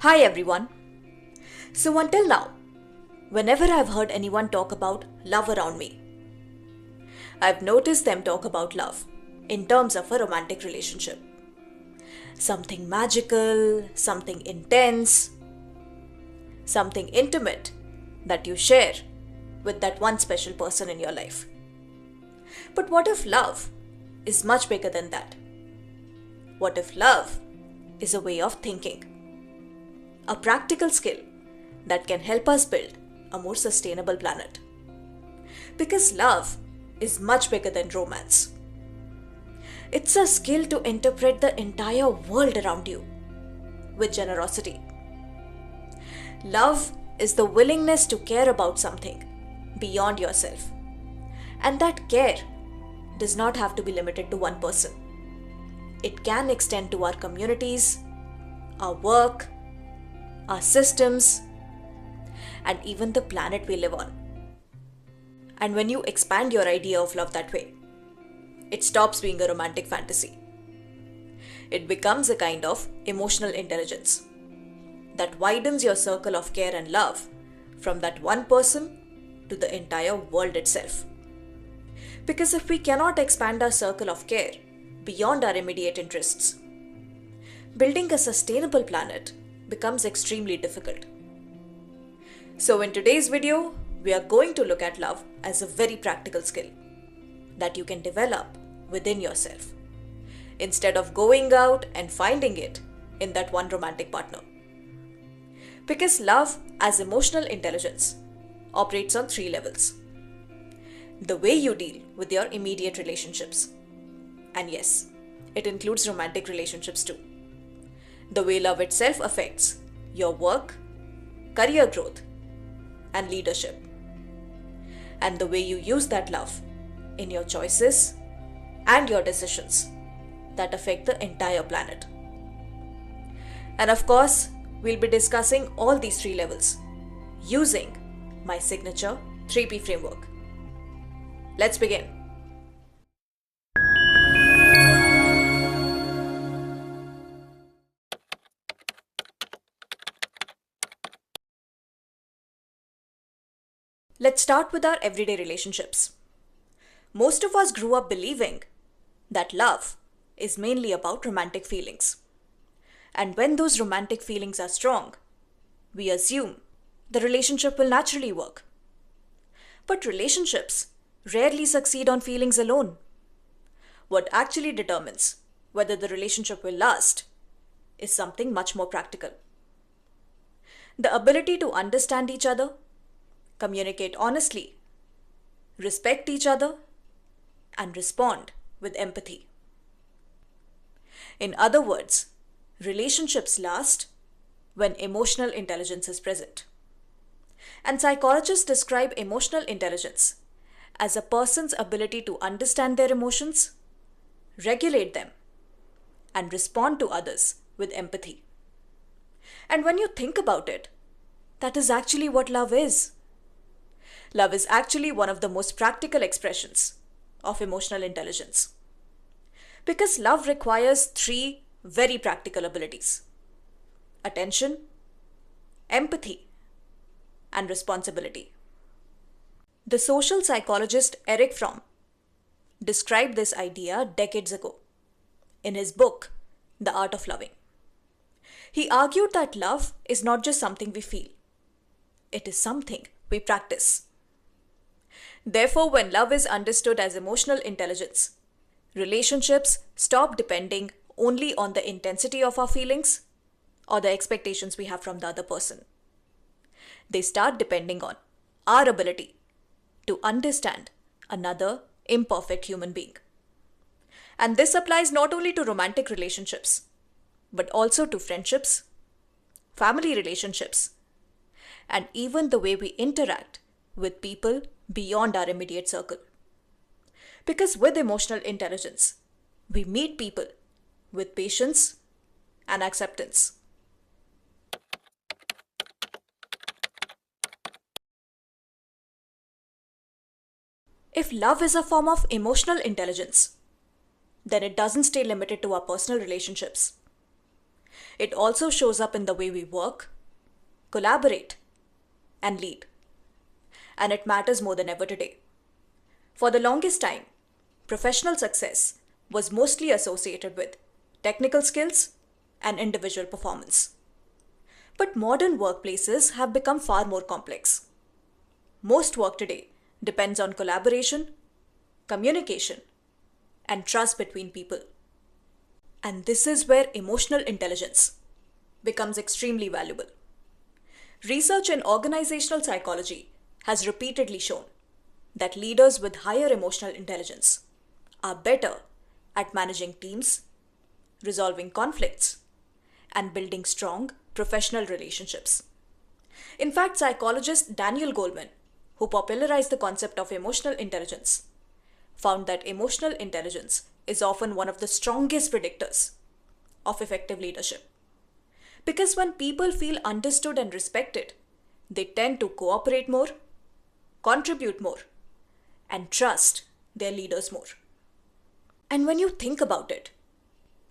Hi everyone. So until now, whenever I've heard anyone talk about love around me, I've noticed them talk about love in terms of a romantic relationship. Something magical, something intense, something intimate that you share with that one special person in your life. But what if love is much bigger than that? What if love is a way of thinking? A practical skill that can help us build a more sustainable planet. Because love is much bigger than romance. It's a skill to interpret the entire world around you with generosity. Love is the willingness to care about something beyond yourself. And that care does not have to be limited to one person. It can extend to our communities, our work, our systems, and even the planet we live on. And when you expand your idea of love that way, it stops being a romantic fantasy. It becomes a kind of emotional intelligence that widens your circle of care and love from that one person to the entire world itself. Because if we cannot expand our circle of care beyond our immediate interests, building a sustainable planet becomes extremely difficult. So in today's video, we are going to look at love as a very practical skill that you can develop within yourself instead of going out and finding it in that one romantic partner. Because love as emotional intelligence operates on 3 levels. The way you deal with your immediate relationships. And yes, it includes romantic relationships too. The way love itself affects your work, career growth, and leadership. And the way you use that love in your choices and your decisions that affect the entire planet. And of course, we'll be discussing all these 3 levels using my signature 3P framework. Let's begin. Let's start with our everyday relationships. Most of us grew up believing that love is mainly about romantic feelings. And when those romantic feelings are strong, we assume the relationship will naturally work. But relationships rarely succeed on feelings alone. What actually determines whether the relationship will last is something much more practical. The ability to understand each other, communicate honestly, respect each other, and respond with empathy. In other words, relationships last when emotional intelligence is present. And psychologists describe emotional intelligence as a person's ability to understand their emotions, regulate them, and respond to others with empathy. And when you think about it, that is actually what love is. Love is actually one of the most practical expressions of emotional intelligence. Because love requires 3 very practical abilities: attention, empathy, and responsibility. The social psychologist Erich Fromm described this idea decades ago in his book, The Art of Loving. He argued that love is not just something we feel, it is something we practice. Therefore, when love is understood as emotional intelligence, relationships stop depending only on the intensity of our feelings or the expectations we have from the other person. They start depending on our ability to understand another imperfect human being. And this applies not only to romantic relationships, but also to friendships, family relationships, and even the way we interact with people beyond our immediate circle. Because with emotional intelligence, we meet people with patience and acceptance. If love is a form of emotional intelligence, then it doesn't stay limited to our personal relationships. It also shows up in the way we work, collaborate, and lead. And it matters more than ever today. For the longest time, professional success was mostly associated with technical skills and individual performance. But modern workplaces have become far more complex. Most work today depends on collaboration, communication, and trust between people. And this is where emotional intelligence becomes extremely valuable. Research in organizational psychology has repeatedly shown that leaders with higher emotional intelligence are better at managing teams, resolving conflicts, and building strong professional relationships. In fact, psychologist Daniel Goleman, who popularized the concept of emotional intelligence, found that emotional intelligence is often one of the strongest predictors of effective leadership. Because when people feel understood and respected, they tend to cooperate more, contribute more, and trust their leaders more. And when you think about it,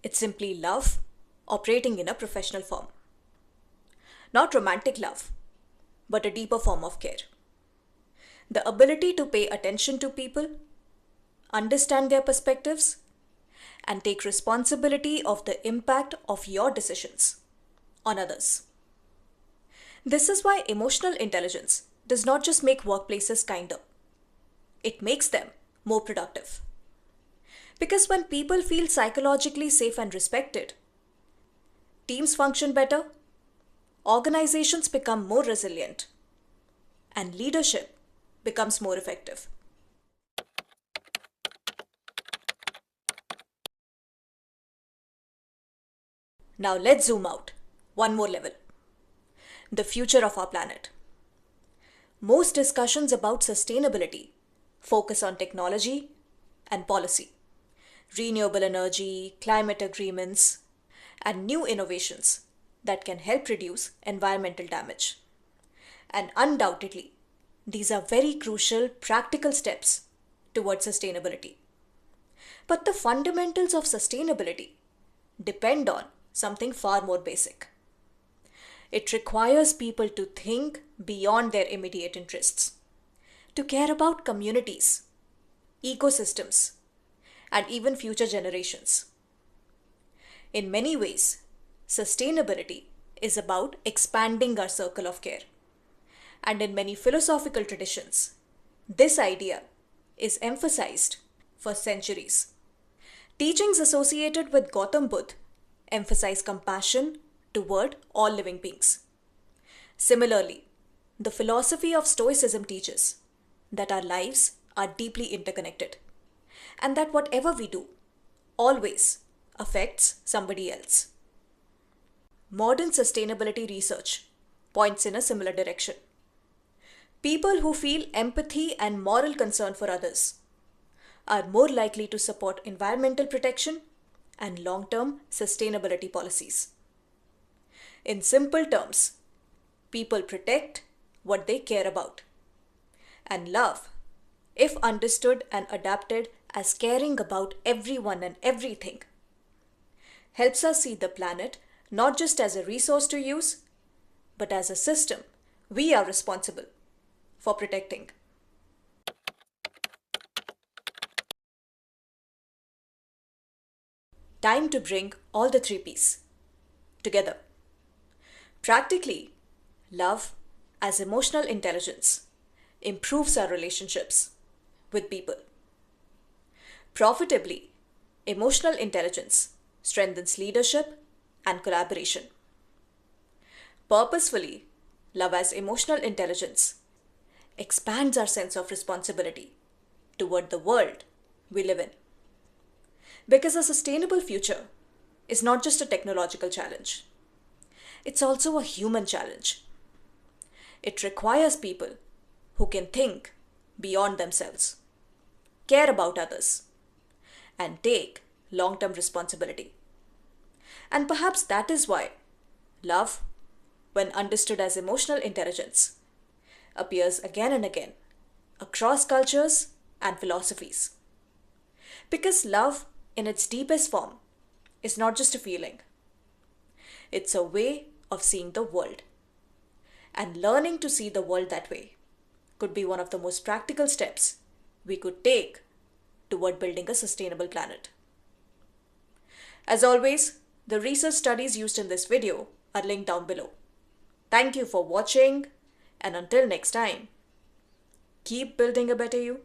it's simply love operating in a professional form. Not romantic love, but a deeper form of care. The ability to pay attention to people, understand their perspectives, and take responsibility of the impact of your decisions on others. This is why emotional intelligence does not just make workplaces kinder, it makes them more productive. Because when people feel psychologically safe and respected, teams function better, organizations become more resilient, and leadership becomes more effective. Now let's zoom out one more level. The future of our planet. Most discussions about sustainability focus on technology and policy, renewable energy, climate agreements, and new innovations that can help reduce environmental damage. And undoubtedly, these are very crucial practical steps towards sustainability. But the fundamentals of sustainability depend on something far more basic. It requires people to think beyond their immediate interests, to care about communities, ecosystems, and even future generations. In many ways, sustainability is about expanding our circle of care. And in many philosophical traditions, this idea is emphasized for centuries. Teachings associated with Gautam Buddha emphasize compassion toward all living beings. Similarly, the philosophy of Stoicism teaches that our lives are deeply interconnected and that whatever we do always affects somebody else. Modern sustainability research points in a similar direction. People who feel empathy and moral concern for others are more likely to support environmental protection and long-term sustainability policies. In simple terms, people protect what they care about. And love, if understood and adapted as caring about everyone and everything, helps us see the planet not just as a resource to use, but as a system we are responsible for protecting. Time to bring all the three P's together. Practically, love as emotional intelligence improves our relationships with people. Profitably, emotional intelligence strengthens leadership and collaboration. Purposefully, love as emotional intelligence expands our sense of responsibility toward the world we live in. Because a sustainable future is not just a technological challenge, it's also a human challenge. It requires people who can think beyond themselves, care about others, and take long-term responsibility. And perhaps that is why love, when understood as emotional intelligence, appears again and again across cultures and philosophies. Because love, in its deepest form, is not just a feeling. It's a way of seeing the world. And learning to see the world that way could be one of the most practical steps we could take toward building a sustainable planet. As always, the research studies used in this video are linked down below. Thank you for watching, and until next time, keep building a better you.